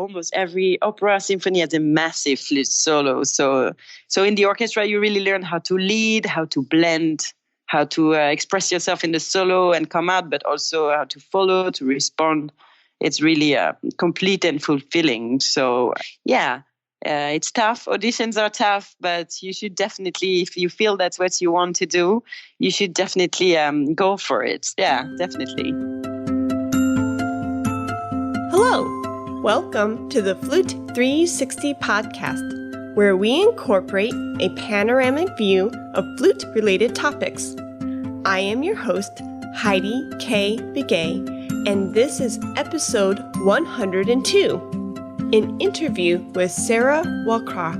almost every opera symphony has a massive flute solo. So in the orchestra, you really learn how to lead, how to blend, how to express yourself in the solo and come out, but also how to follow, to respond. It's really complete and fulfilling. So yeah, it's tough. Auditions are tough, but you should definitely, if you feel that's what you want to do, you should definitely go for it. Yeah, definitely. Hello, welcome to the Flute 360 podcast, where we incorporate a panoramic view of flute-related topics. I am your host, Heidi K. Begay, and this is episode 102, an interview with Sarah Ouakrat.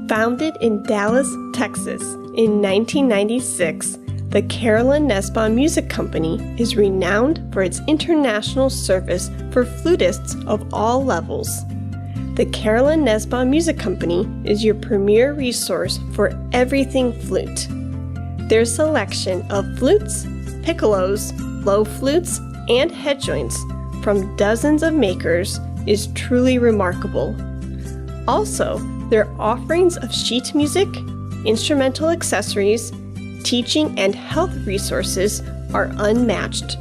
Founded in Dallas, Texas in 1996, the Carolyn Nussbaum Music Company is renowned for its international service for flutists of all levels. The Carolyn Nussbaum Music Company is your premier resource for everything flute. Their selection of flutes, piccolos, low flutes, and head joints from dozens of makers is truly remarkable. Also, their offerings of sheet music, instrumental accessories, teaching and health resources are unmatched.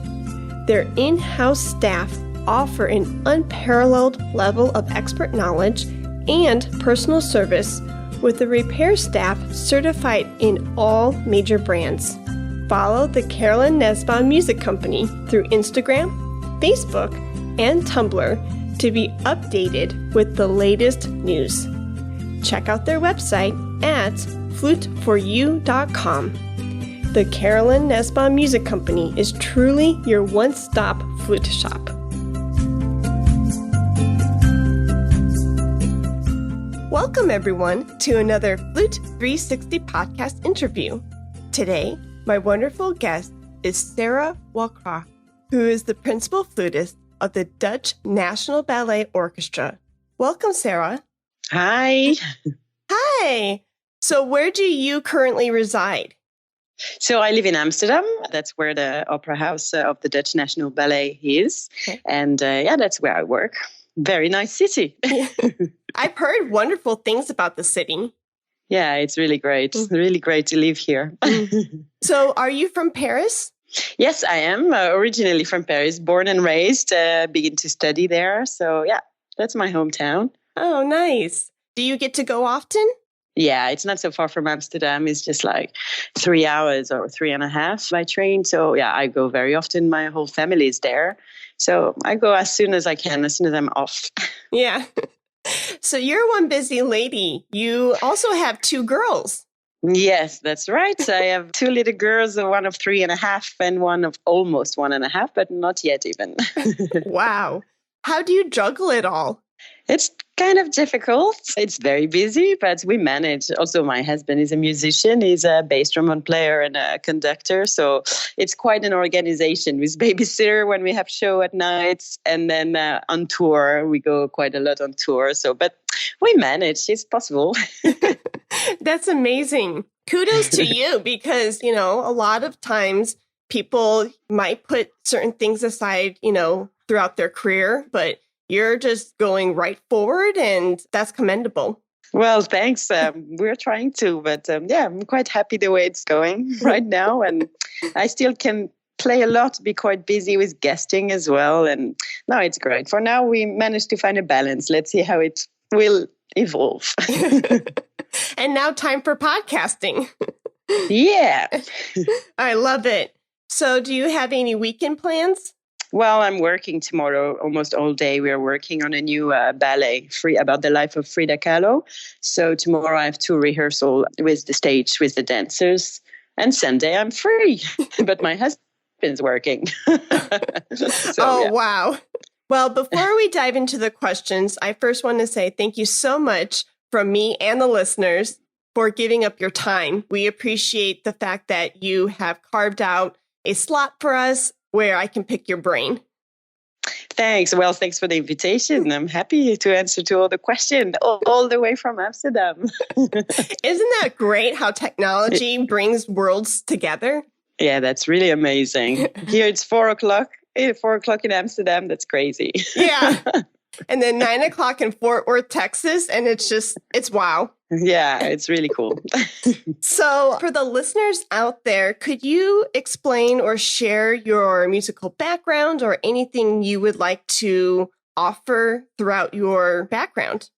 Their in-house staff offer an unparalleled level of expert knowledge and personal service, with the repair staff certified in all major brands. Follow the Carolyn Nussbaum Music Company through Instagram, Facebook, and Tumblr to be updated with the latest news. Check out their website at fluteforyou.com. The Carolyn Nussbaum Music Company is truly your one-stop flute shop. Welcome, everyone, to another Flute 360 podcast interview. Today, my wonderful guest is Sarah Ouakrat, who is the principal flutist of the Dutch National Ballet Orchestra. Welcome, Sarah. Hi. Hi. So where do you currently reside? So I live in Amsterdam. That's where the opera house of the Dutch National Ballet is. Okay. And that's where I work. Very nice city. I've heard wonderful things about the city. Yeah, it's really great. It's really great to live here. So are you from Paris? Yes, I am. Originally from Paris, born and raised, began to study there. So yeah, that's my hometown. Oh, nice. Do you get to go often? Yeah, it's not so far from Amsterdam. It's just like 3 hours or 3.5 by train. So yeah, I go very often. My whole family is there. So I go as soon as I can, as soon as I'm off. Yeah. So you're one busy lady. You also have 2 girls. Yes, that's right. I have 2 little girls, one of 3.5 and one of almost 1.5, but not yet even. Wow. How do you juggle it all? It's kind of difficult. It's very busy, but we manage. Also, my husband is a musician. He's a bass drum player and a conductor. So it's quite an organization with babysitter when we have show at nights. And then on tour, we go quite a lot on tour. So, but we manage. It's possible. That's amazing. Kudos to you because, a lot of times people might put certain things aside, throughout their career, but you're just going right forward, and that's commendable. Well, thanks. We're trying to, but I'm quite happy the way it's going right now. And I still can play a lot, be quite busy with guesting as well. And no, it's great. For now, we managed to find a balance. Let's see how it will evolve. And now time for podcasting. Yeah. I love it. So do you have any weekend plans? Well, I'm working tomorrow almost all day. We are working on a new ballet about the life of Frida Kahlo. So tomorrow I have 2 rehearsals with the stage, with the dancers. And Sunday I'm free. But my husband's working. Wow. Well, before we dive into the questions, I first want to say thank you so much from me and the listeners for giving up your time. We appreciate the fact that you have carved out a slot for us where I can pick your brain. Thanks. Well, thanks for the invitation. I'm happy to answer to all the questions all the way from Amsterdam. Isn't that great how technology brings worlds together? Yeah, that's really amazing. Here it's 4:00 4 o'clock in Amsterdam. That's crazy. Yeah. And then 9 o'clock in Fort Worth, Texas. And it's wow. Yeah, it's really cool. So for the listeners out there, could you explain or share your musical background or anything you would like to offer throughout your background?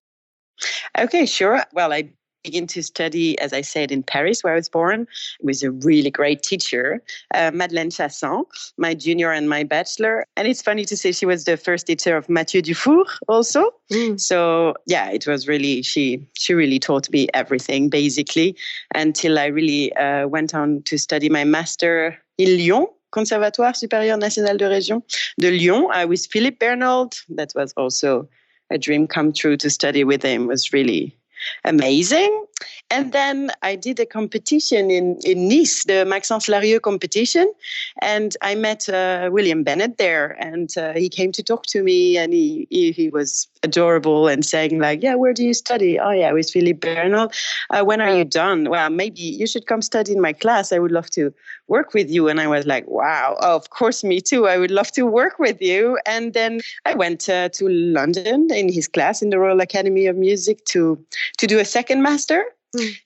Okay, sure. Well, I began to study, as I said, in Paris, where I was born, with a really great teacher, Madeleine Chasson, my junior and my bachelor. And it's funny to say she was the first teacher of Mathieu Dufour also. So yeah, it was really, she really taught me everything, basically, until I really went on to study my master in Lyon, Conservatoire Supérieur National de Région de Lyon, with Philippe Bernald. That was also a dream come true to study with him. It was really amazing. And then I did a competition in Nice, the Maxence Larieux competition. And I met William Bennett there. And he came to talk to me, and he was adorable and saying like, yeah, where do you study? Oh, yeah, with Philippe Bernald. When are you done? Well, maybe you should come study in my class. I would love to work with you. And I was like, wow, oh, of course, me too. I would love to work with you. And then I went to London in his class in the Royal Academy of Music to do a second master.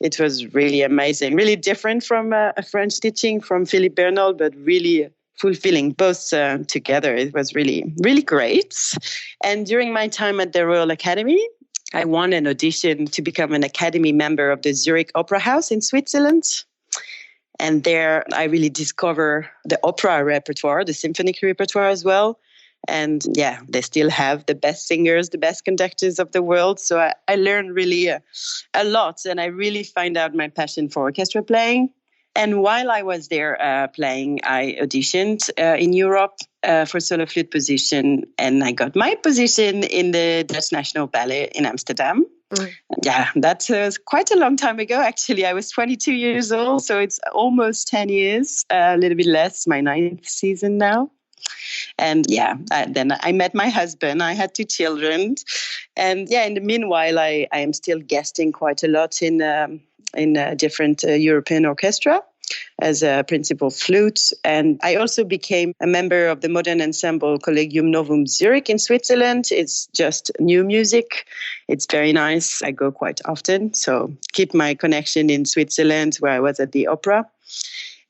It was really amazing, really different from a French teaching from Philippe Bernald, but really fulfilling both together. It was really, really great. And during my time at the Royal Academy, I won an audition to become an Academy member of the Zurich Opera House in Switzerland. And there I really discover the opera repertoire, the symphonic repertoire as well. And yeah, they still have the best singers, the best conductors of the world. So I learned really a lot, and I really find out my passion for orchestra playing. And while I was there playing, I auditioned in Europe for solo flute position, and I got my position in the Dutch National Ballet in Amsterdam. Yeah, that was quite a long time ago, actually. I was 22 years old, so it's almost 10 years, a little bit less, my 9th season now. And yeah, then I met my husband. I had 2 children. And yeah, in the meanwhile, I am still guesting quite a lot in different European orchestra as a principal flute. And I also became a member of the modern ensemble Collegium Novum Zurich in Switzerland. It's just new music. It's very nice. I go quite often. So keep my connection in Switzerland, where I was at the opera.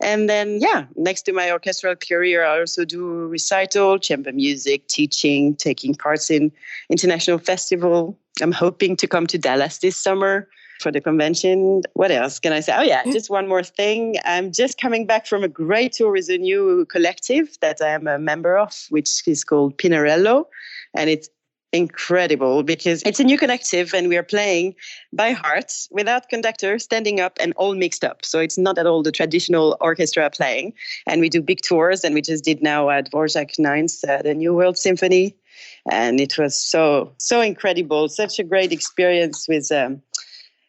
And then, yeah, next to my orchestral career, I also do recital, chamber music, teaching, taking parts in international festival. I'm hoping to come to Dallas this summer for the convention. What else can I say? Oh, yeah, just one more thing. I'm just coming back from a great tour with a new collective that I am a member of, which is called Pinarello. And it's incredible because it's a new collective and we are playing by heart without conductor, standing up and all mixed up. So it's not at all the traditional orchestra playing. And we do big tours, and we just did now at Dvorak 9th, the New World Symphony. And it was so incredible. Such a great experience with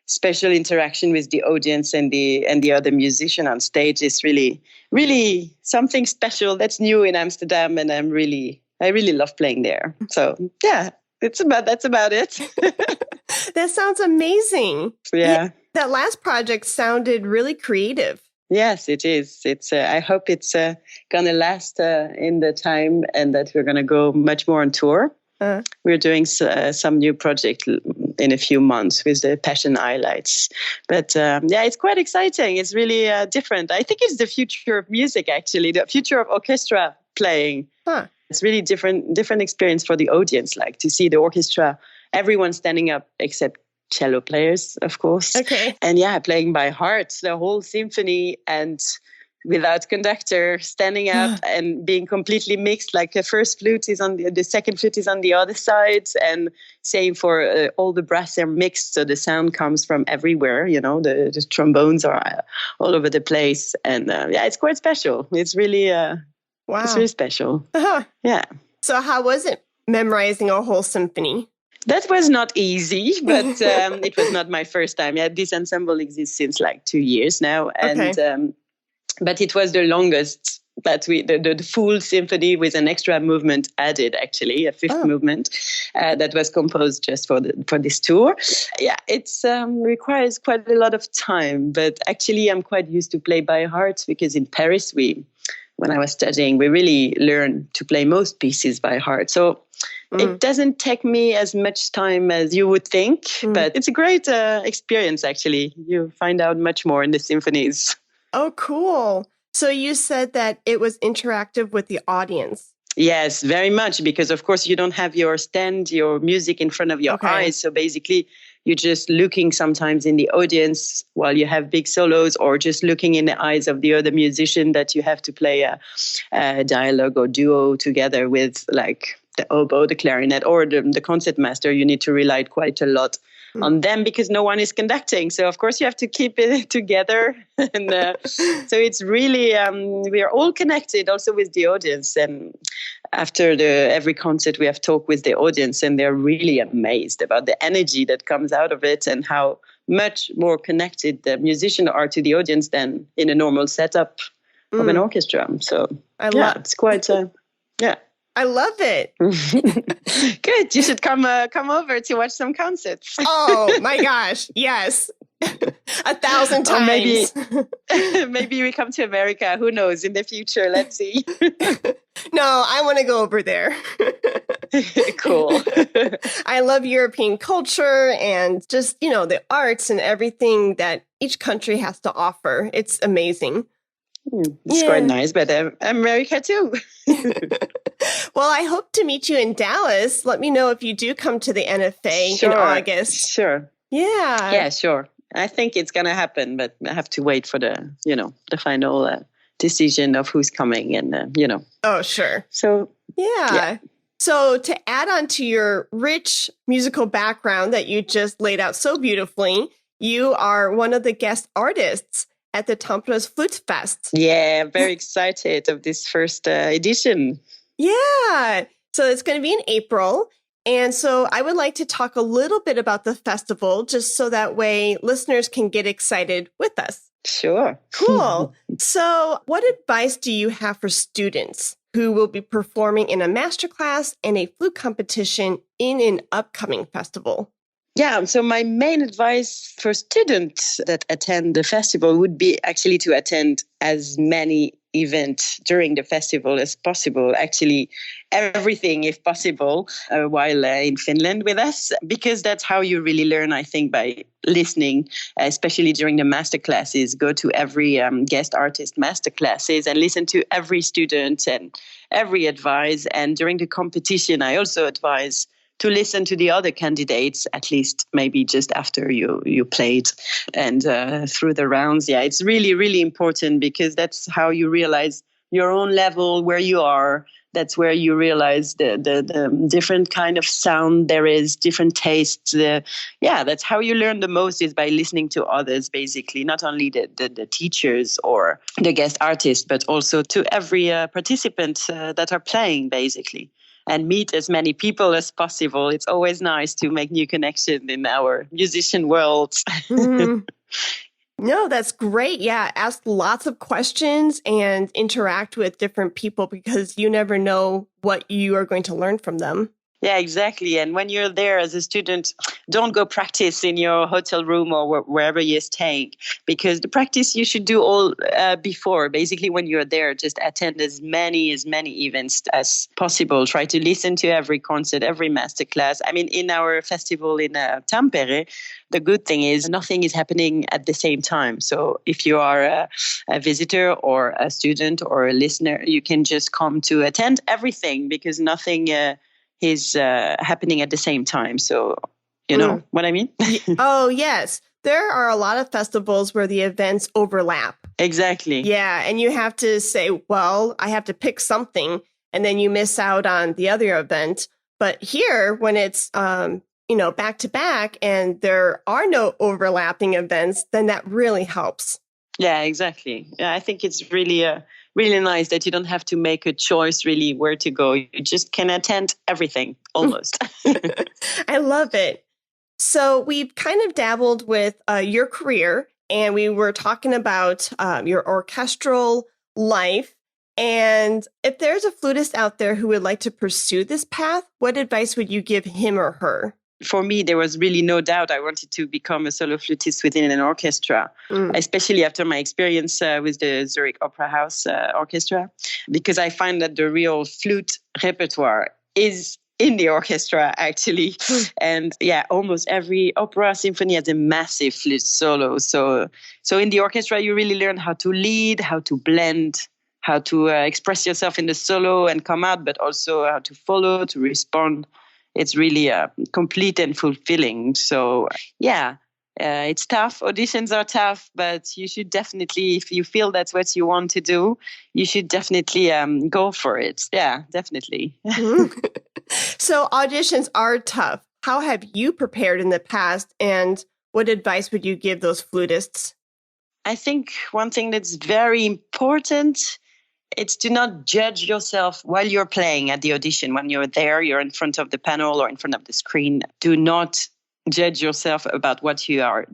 special interaction with the audience and the other musician on stage. Is really, really something special that's new in Amsterdam. And I really love playing there. So yeah, that's about it. That sounds amazing. Yeah. That last project sounded really creative. Yes, it is. It's. I hope it's going to last in the time, and that we're going to go much more on tour. We're doing some new project in a few months with the Passion Highlights. But yeah, it's quite exciting. It's really different. I think it's the future of music, actually, the future of orchestra playing. It's really different experience for the audience, like to see the orchestra, everyone standing up except cello players, of course. Okay. And yeah, playing by heart, the whole symphony, and without conductor, standing up and being completely mixed. Like the first flute is on the second flute is on the other side, and same for all the brass are mixed, so the sound comes from everywhere. You know, the trombones are all over the place, and yeah, it's quite special. It's really wow, it's really special. Yeah. So how was it memorizing a whole symphony? That was not easy, but it was not my first time. Yeah, this ensemble exists since like 2 years now, and but it was the longest that the full symphony with an extra movement added, actually a fifth movement that was composed just for this tour. Yeah, it's requires quite a lot of time, but actually I'm quite used to play by heart because in Paris we when I was studying, we really learned to play most pieces by heart. So it doesn't take me as much time as you would think, but it's a great experience, actually. You find out much more in the symphonies. Oh, cool. So you said that it was interactive with the audience. Yes, very much, because of course you don't have your music in front of your eyes. So basically you're just looking sometimes in the audience while you have big solos, or just looking in the eyes of the other musician that you have to play a dialogue or duo together with, like the oboe, the clarinet, or the concertmaster. You need to rely quite a lot on them because no one is conducting. So of course you have to keep it together. And so it's really, we are all connected also with the audience. And after every concert, we have talked with the audience, and they're really amazed about the energy that comes out of it and how much more connected the musicians are to the audience than in a normal setup of an orchestra. So it's quite, I love it. Good. You should come over to watch some concerts. Oh my gosh. Yes. 1,000 times. Or maybe we come to America. Who knows? In the future, let's see. No, I want to go over there. Cool. I love European culture and just, the arts and everything that each country has to offer. It's amazing. It's quite nice, but America too. Well, I hope to meet you in Dallas. Let me know if you do come to the NFA in August. Sure. Yeah. Yeah, sure. I think it's going to happen, but I have to wait for the final decision of who's coming and, Oh, sure. So, yeah. So to add on to your rich musical background that you just laid out so beautifully, you are one of the guest artists at the Tampere Flute Fest. Yeah, very excited of this first edition. Yeah. So it's going to be in April. And so I would like to talk a little bit about the festival, just so that way listeners can get excited with us. Sure. Cool. So what advice do you have for students who will be performing in a masterclass and a flute competition in an upcoming festival? Yeah, so my main advice for students that attend the festival would be actually to attend as many events during the festival as possible. Actually, everything if possible while in Finland with us, because that's how you really learn, I think, by listening, especially during the master classes. Go to every guest artist master classes and listen to every student and every advice. And during the competition, I also advise to listen to the other candidates, at least maybe just after you played and through the rounds. Yeah, it's really, really important because that's how you realize your own level, where you are. That's where you realize the different kind of sound there is, different tastes. That's how you learn the most, is by listening to others, basically, not only the teachers or the guest artists, but also to every participant that are playing, basically. And meet as many people as possible. It's always nice to make new connections in our musician world. No, that's great. Yeah, ask lots of questions and interact with different people because you never know what you are going to learn from them. Yeah, exactly. And when you're there as a student, don't go practice in your hotel room or wherever you're staying, because the practice you should do all before. Basically, when you're there, just attend as many events as possible. Try to listen to every concert, every masterclass. I mean, in our festival in Tampere, the good thing is nothing is happening at the same time. So if you are a visitor or a student or a listener, you can just come to attend everything because nothing is happening at the same time. So, you know what I mean? Oh, yes. There are a lot of festivals where the events overlap. Exactly. Yeah. And you have to say, well, I have to pick something, and then you miss out on the other event. But here, when it's, back to back and there are no overlapping events, then that really helps. Yeah, exactly. Yeah, I think it's really really nice that you don't have to make a choice really where to go. You just can attend everything almost. I love it. So we've kind of dabbled with your career, and we were talking about your orchestral life. And if there's a flutist out there who would like to pursue this path, what advice would you give him or her? for me, there was really no doubt I wanted to become a solo flutist within an orchestra, especially after my experience with the Zurich Opera House Orchestra, because I find that the real flute repertoire is in the orchestra, actually. And yeah, almost every opera symphony has a massive flute solo. So in the orchestra, you really learn how to lead, how to blend, how to express yourself in the solo and come out, but also how to follow, to respond. It's really complete and fulfilling. So yeah, it's tough. Auditions are tough, but you should definitely, if you feel that's what you want to do, you should definitely go for it. Yeah, definitely. So auditions are tough. How have you prepared in the past, and what advice would you give those flutists? I think one thing that's very important, it's to not judge yourself while you're playing at the audition. When you're there, you're in front of the panel or in front of the screen. Do not judge yourself about what you are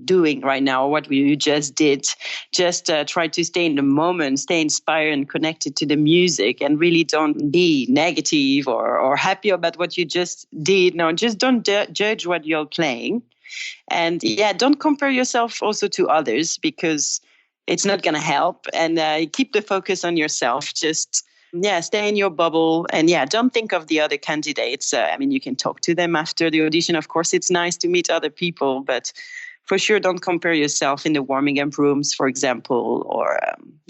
doing right now or what you just did. Just try to stay in the moment, stay inspired and connected to the music, and really don't be negative or happy about what you just did. No, just don't judge what you're playing. And yeah, don't compare yourself also to others, because it's not going to help. And keep the focus on yourself. Just stay in your bubble, and don't think of the other candidates. You can talk to them after the audition. Of course, it's nice to meet other people, but for sure, don't compare yourself in the warming up rooms, for example, or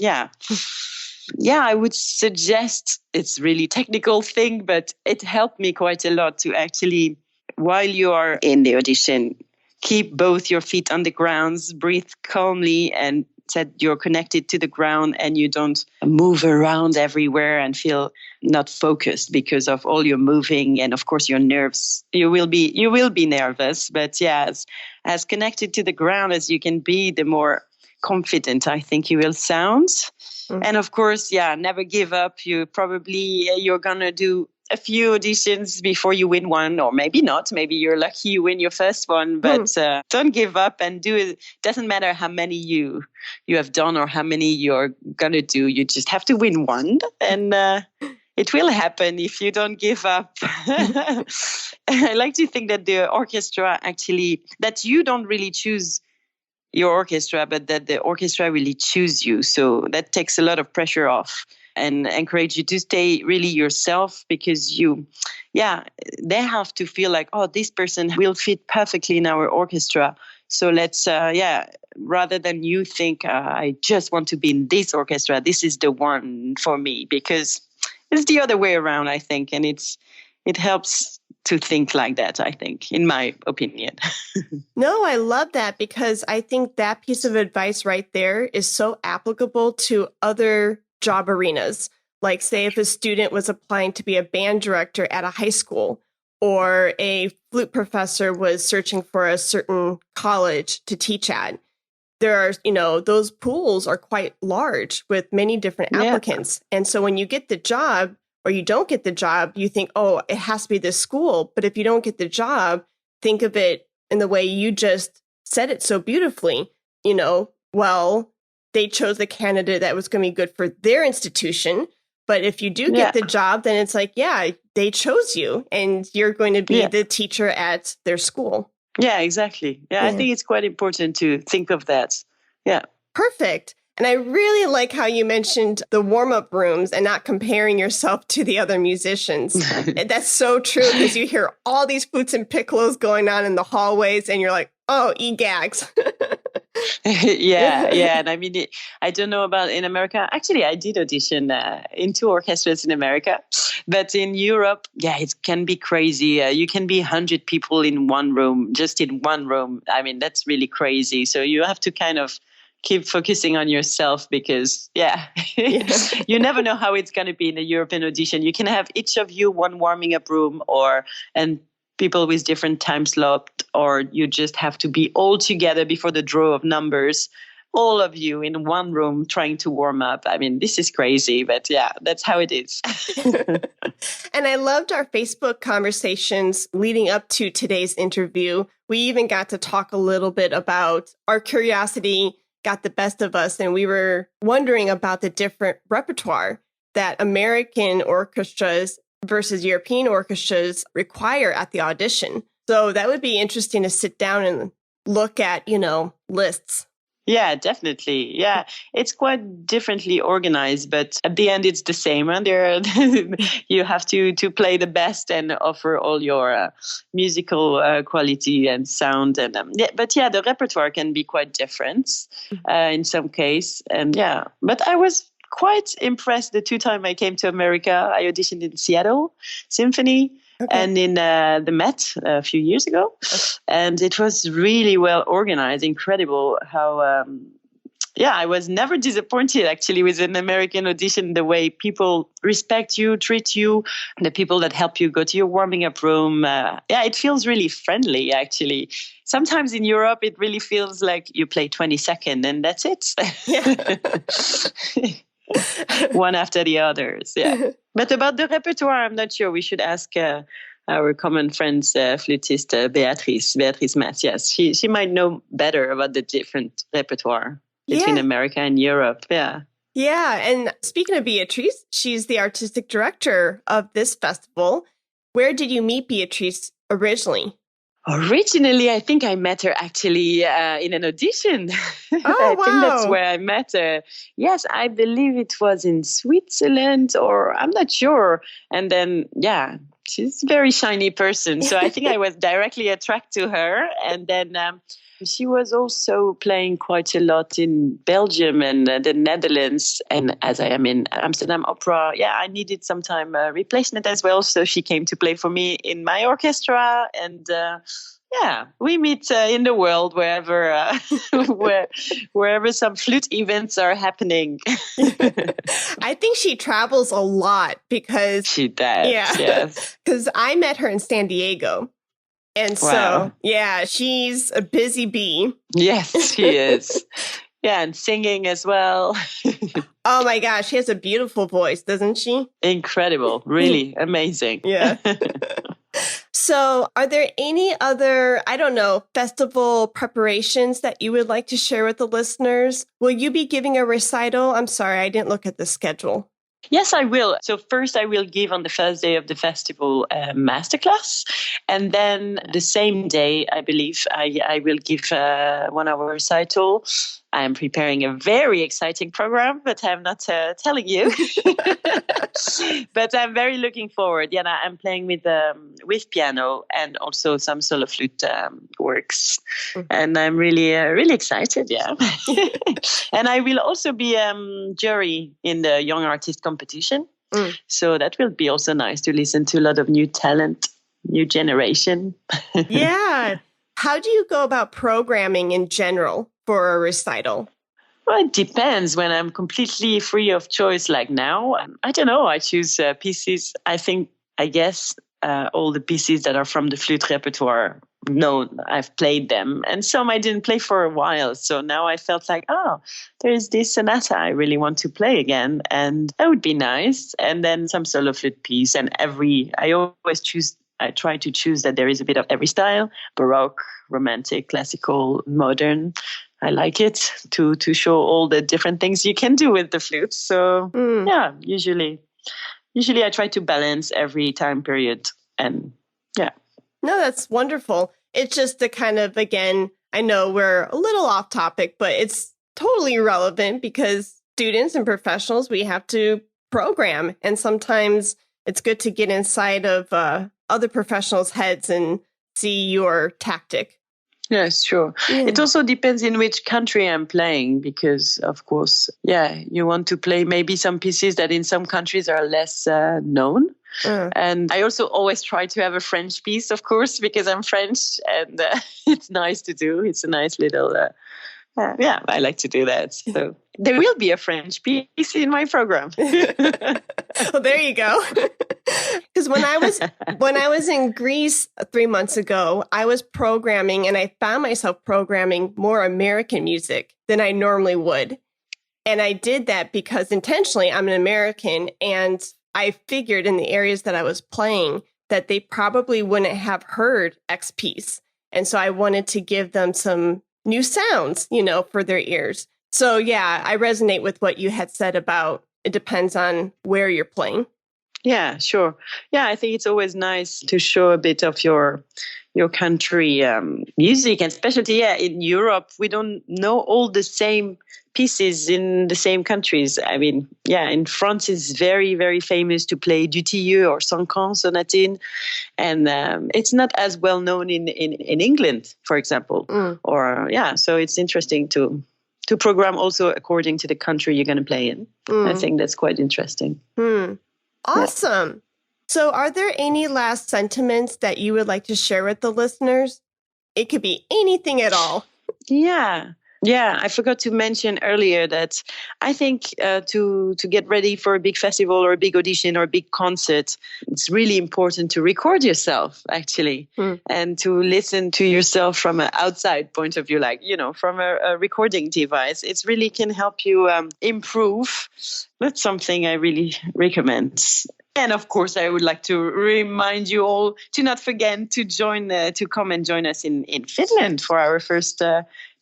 I would suggest, it's really technical thing, but it helped me quite a lot to actually, while you are in the audition, keep both your feet on the ground, breathe calmly, and that you're connected to the ground and you don't move around everywhere and feel not focused because of all your moving. And of course, your nerves, you will be nervous, but as connected to the ground as you can be, the more confident I think you will sound. And of course, never give up. You're going to do a few auditions before you win one, or maybe not. Maybe you're lucky you win your first one, but don't give up and do it. Doesn't matter how many you have done or how many you're going to do. You just have to win one, and it will happen if you don't give up. I like to think that the orchestra actually, that you don't really choose your orchestra, but that the orchestra really choose you. So that takes a lot of pressure off and encourage you to stay really yourself, because they have to feel like, oh, this person will fit perfectly in our orchestra. So let's, rather than you think, I just want to be in this orchestra, this is the one for me, because it's the other way around, I think. And it helps to think like that, I think, in my opinion. No, I love that, because I think that piece of advice right there is so applicable to other job arenas. Like, say, if a student was applying to be a band director at a high school, or a flute professor was searching for a certain college to teach at, there are, those pools are quite large with many different applicants. And so when you get the job or you don't get the job, you think, oh, it has to be this school. But if you don't get the job, think of it in the way you just said it so beautifully. They chose the candidate that was going to be good for their institution. But if you do get the job, then it's like, they chose you and you're going to be the teacher at their school. Yeah, exactly. I think it's quite important to think of that. Yeah. Perfect. And I really like how you mentioned the warm-up rooms and not comparing yourself to the other musicians. And that's so true, because you hear all these flutes and piccolos going on in the hallways and you're like, oh, e-gags. And I don't know about in America. Actually, I did audition in 2 orchestras in America, but in Europe, it can be crazy. You can be 100 people in one room, just in one room. That's really crazy. So you have to kind of keep focusing on yourself, because you never know how it's going to be in a European audition. You can have each of you one warming up room, and people with different time slots, or you just have to be all together before the draw of numbers, all of you in one room trying to warm up. This is crazy, but that's how it is. And I loved our Facebook conversations leading up to today's interview. We even got to talk a little bit about our curiosity got the best of us, and we were wondering about the different repertoire that American orchestras versus European orchestras require at the audition. So that would be interesting to sit down and look at, lists. Yeah, definitely. Yeah, it's quite differently organized, but at the end, it's the same. And there, you have to play the best and offer all your musical quality and sound. And the repertoire can be quite different in some case. And yeah, but I was quite impressed the 2 times I came to America. I auditioned in Seattle Symphony. Okay. And in the Met a few years ago. Okay. And it was really well organized, incredible how, I was never disappointed actually with an American audition, the way people respect you, treat you, the people that help you go to your warming up room. It feels really friendly actually. Sometimes in Europe, it really feels like you play 20 seconds and that's it. Yeah. One after the others, yeah. But about the repertoire, I'm not sure. We should ask our common friends, flutist Beatriz Macías. She might know better about the different repertoire between America and Europe. Yeah. Yeah, and speaking of Beatriz, she's the artistic director of this festival. Where did you meet Beatriz originally? Originally, I think I met her actually in an audition. Oh, I think that's where I met her. Yes, I believe it was in Switzerland, or I'm not sure. And then, she's a very shiny person. So I think I was directly attracted to her. And then she was also playing quite a lot in Belgium and the Netherlands. And as I am in Amsterdam Opera, I needed some time replacement as well. So she came to play for me in my orchestra. And we meet in the world wherever wherever some flute events are happening. I think she travels a lot because she does. Yeah, yes. Because I met her in San Diego. And so, she's a busy bee. Yes, she is. Yeah, and singing as well. Oh my gosh, she has a beautiful voice, doesn't she? Incredible. Really amazing. Yeah. So are there any other, festival preparations that you would like to share with the listeners? Will you be giving a recital? I'm sorry, I didn't look at the schedule. Yes, I will. So first I will give on the first day of the festival a masterclass. And then the same day, I believe, I will give 1 hour recital. I'm preparing a very exciting program, but I'm not telling you. But I'm very looking forward. Yeah, I'm playing with piano and also some solo flute works. Mm-hmm. And I'm really, really excited, yeah. And I will also be jury in the Young Artist competition. Mm. So that will be also nice to listen to a lot of new talent, new generation. Yeah. How do you go about programming in general for a recital? Well, it depends. When I'm completely free of choice, like now, I don't know. I choose pieces. I guess all the pieces that are from the flute repertoire, I've played them. And some I didn't play for a while. So now I felt like, there's this sonata I really want to play again. And that would be nice. And then some solo flute piece. And I try to choose that there is a bit of every style: Baroque, Romantic, Classical, Modern. I like it to show all the different things you can do with the flute. So usually I try to balance every time period. And yeah. No, that's wonderful. It's just the kind of, again, I know we're a little off topic, but it's totally relevant because students and professionals, we have to program. And sometimes it's good to get inside of other professionals' heads and see your tactic. Yes, sure. Yeah. It also depends in which country I'm playing because, of course, you want to play maybe some pieces that in some countries are less known. And I also always try to have a French piece, of course, because I'm French and it's nice to do. It's a nice little... I like to do that. So there will be a French piece in my program. Well, there you go. Because when I was in Greece 3 months ago, I was programming and I found myself programming more American music than I normally would. And I did that because intentionally I'm an American and I figured in the areas that I was playing that they probably wouldn't have heard X piece. And so I wanted to give them some new sounds, for their ears. So I resonate with what you had said about it depends on where you're playing. Yeah, sure. Yeah, I think it's always nice to show a bit of your country music and specialty. Yeah, in Europe, we don't know all the same pieces in the same countries. I mean, yeah, in France, it's very, very famous to play Dutilleux or Sancan, Sonatine. And it's not as well known in England, for example. Or, yeah, so it's interesting to program also according to the country you're going to play in. I think that's quite interesting. Awesome. Yeah. So are there any last sentiments that you would like to share with the listeners? It could be anything at all. Yeah. I forgot to mention earlier that I think to get ready for a big festival or a big audition or a big concert, it's really important to record yourself, actually, and to listen to yourself from an outside point of view, like, from a recording device. It really can help you improve. That's something I really recommend. And of course, I would like to remind you all to not forget to come and join us in Finland for our first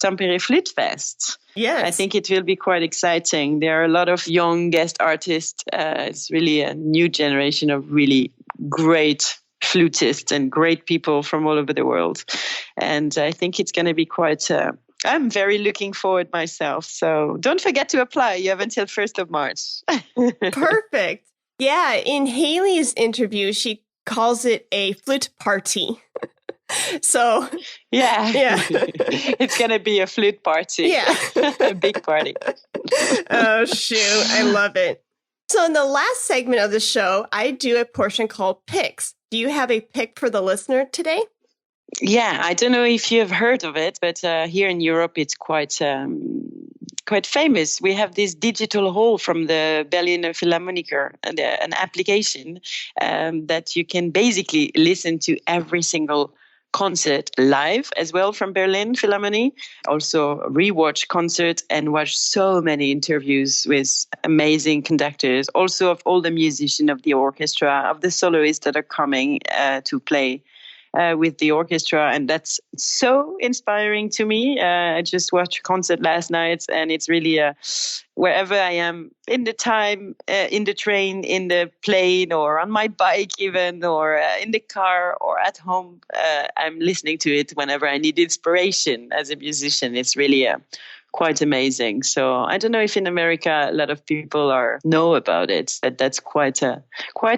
Tampere Flute Fest. Yes. I think it will be quite exciting. There are a lot of young guest artists. It's really a new generation of really great flutists and great people from all over the world. And I think it's going to be quite... I'm very looking forward myself. So don't forget to apply. You have until 1st of March. Perfect. Yeah, in Haley's interview, she calls it a flute party. So, yeah. It's going to be a flute party. Yeah. A big party. Oh, shoot. I love it. So in the last segment of the show, I do a portion called Picks. Do you have a pick for the listener today? Yeah, I don't know if you have heard of it, but here in Europe, it's quite famous. We have this digital hall from the Berlin Philharmoniker, and an application that you can basically listen to every single concert live as well from Berlin Philharmonic. Also rewatch concerts and watch so many interviews with amazing conductors, also of all the musicians of the orchestra, of the soloists that are coming to play with the orchestra. And that's so inspiring to me. I just watched a concert last night, and it's really wherever I am in the time, in the train, in the plane, or on my bike even, or in the car or at home, I'm listening to it whenever I need inspiration as a musician. It's really quite amazing. So I don't know if in America a lot of people know about it, but that's quite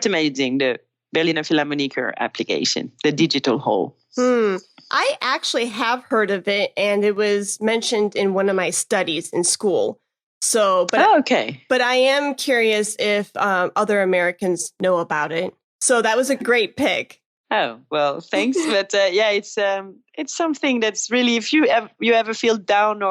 amazing. The Berliner Philharmoniker application, the digital hall. I actually have heard of it, and it was mentioned in one of my studies in school. So, okay. But I am curious if other Americans know about it. So that was a great pick. Oh, well, thanks. But it's something that's really, if you ever feel down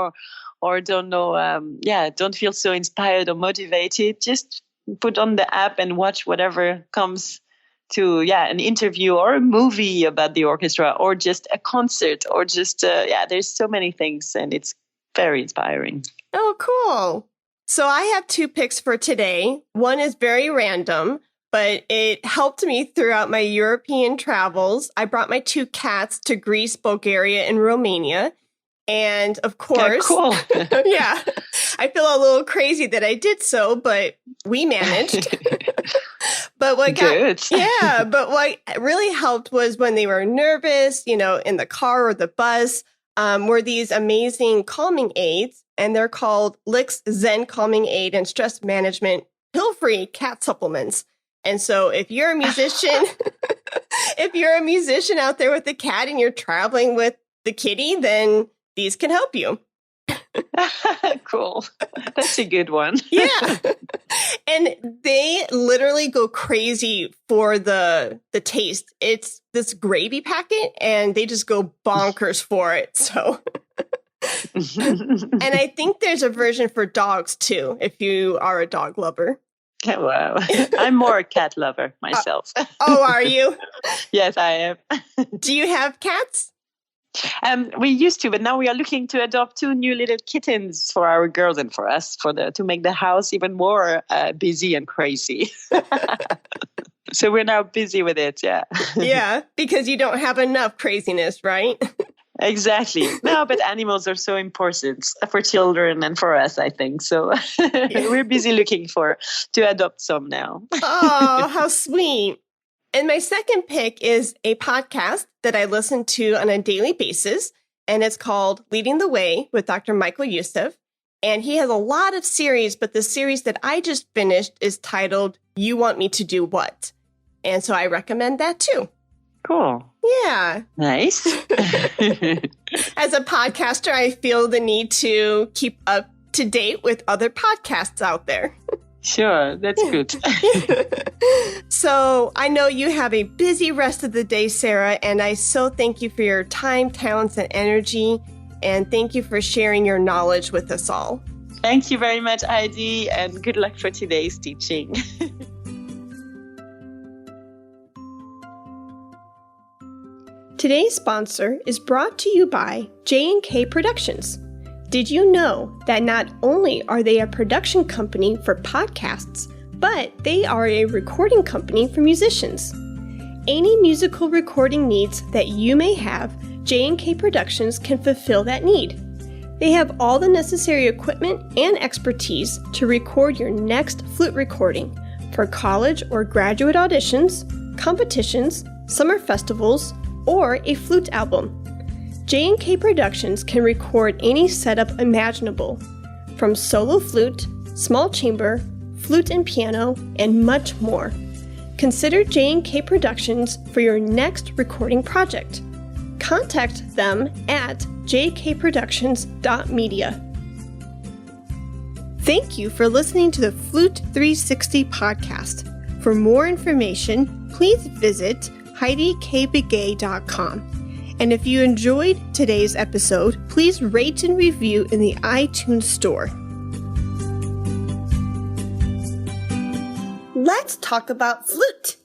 or don't know, don't feel so inspired or motivated, just put on the app and watch whatever comes to an interview or a movie about the orchestra, or just a concert, or just there's so many things, and it's very inspiring. Oh, cool. So I have 2 picks for today. One is very random, but it helped me throughout my European travels. I brought my 2 cats to Greece, Bulgaria, and Romania. And of course, cool. Yeah, I feel a little crazy that I did so, but we managed. But what really helped was when they were nervous, in the car or the bus, were these amazing calming aids, and they're called Lick's Zen Calming Aid and Stress Management Pill-Free Cat Supplements. And so if you're a musician, out there with a cat and you're traveling with the kitty, then these can help you. Cool. That's a good one. Yeah. And they literally go crazy for the taste. It's this gravy packet, and they just go bonkers for it. So, and I think there's a version for dogs too, if you are a dog lover. Wow. I'm more a cat lover myself. Oh, are you? Yes, I am. Do you have cats? We used to, but now we are looking to adopt 2 new little kittens for our girls and for us, to make the house even more busy and crazy. So we're now busy with it, yeah. Yeah, because you don't have enough craziness, right? Exactly. No, but animals are so important for children and for us, I think. So we're busy looking to adopt some now. Oh, how sweet. And my second pick is a podcast that I listen to on a daily basis, and it's called Leading the Way with Dr. Michael Youssef. And he has a lot of series, but the series that I just finished is titled You Want Me to Do What? And so I recommend that too. Cool. Yeah. Nice. As a podcaster, I feel the need to keep up to date with other podcasts out there. Sure, that's good. So I know you have a busy rest of the day, Sarah, and I so thank you for your time, talents, and energy. And thank you for sharing your knowledge with us all. Thank you very much, Heidi, and good luck for today's teaching. Today's sponsor is brought to you by J&K Productions. Did you know that not only are they a production company for podcasts, but they are a recording company for musicians? Any musical recording needs that you may have, J&K Productions can fulfill that need. They have all the necessary equipment and expertise to record your next flute recording for college or graduate auditions, competitions, summer festivals, or a flute album. J&K Productions can record any setup imaginable, from solo flute, small chamber, flute and piano, and much more. Consider J&K Productions for your next recording project. Contact them at jkproductions.media. Thank you for listening to the Flute 360 podcast. For more information, please visit HeidiKBegay.com. And if you enjoyed today's episode, please rate and review in the iTunes store. Let's talk about flute.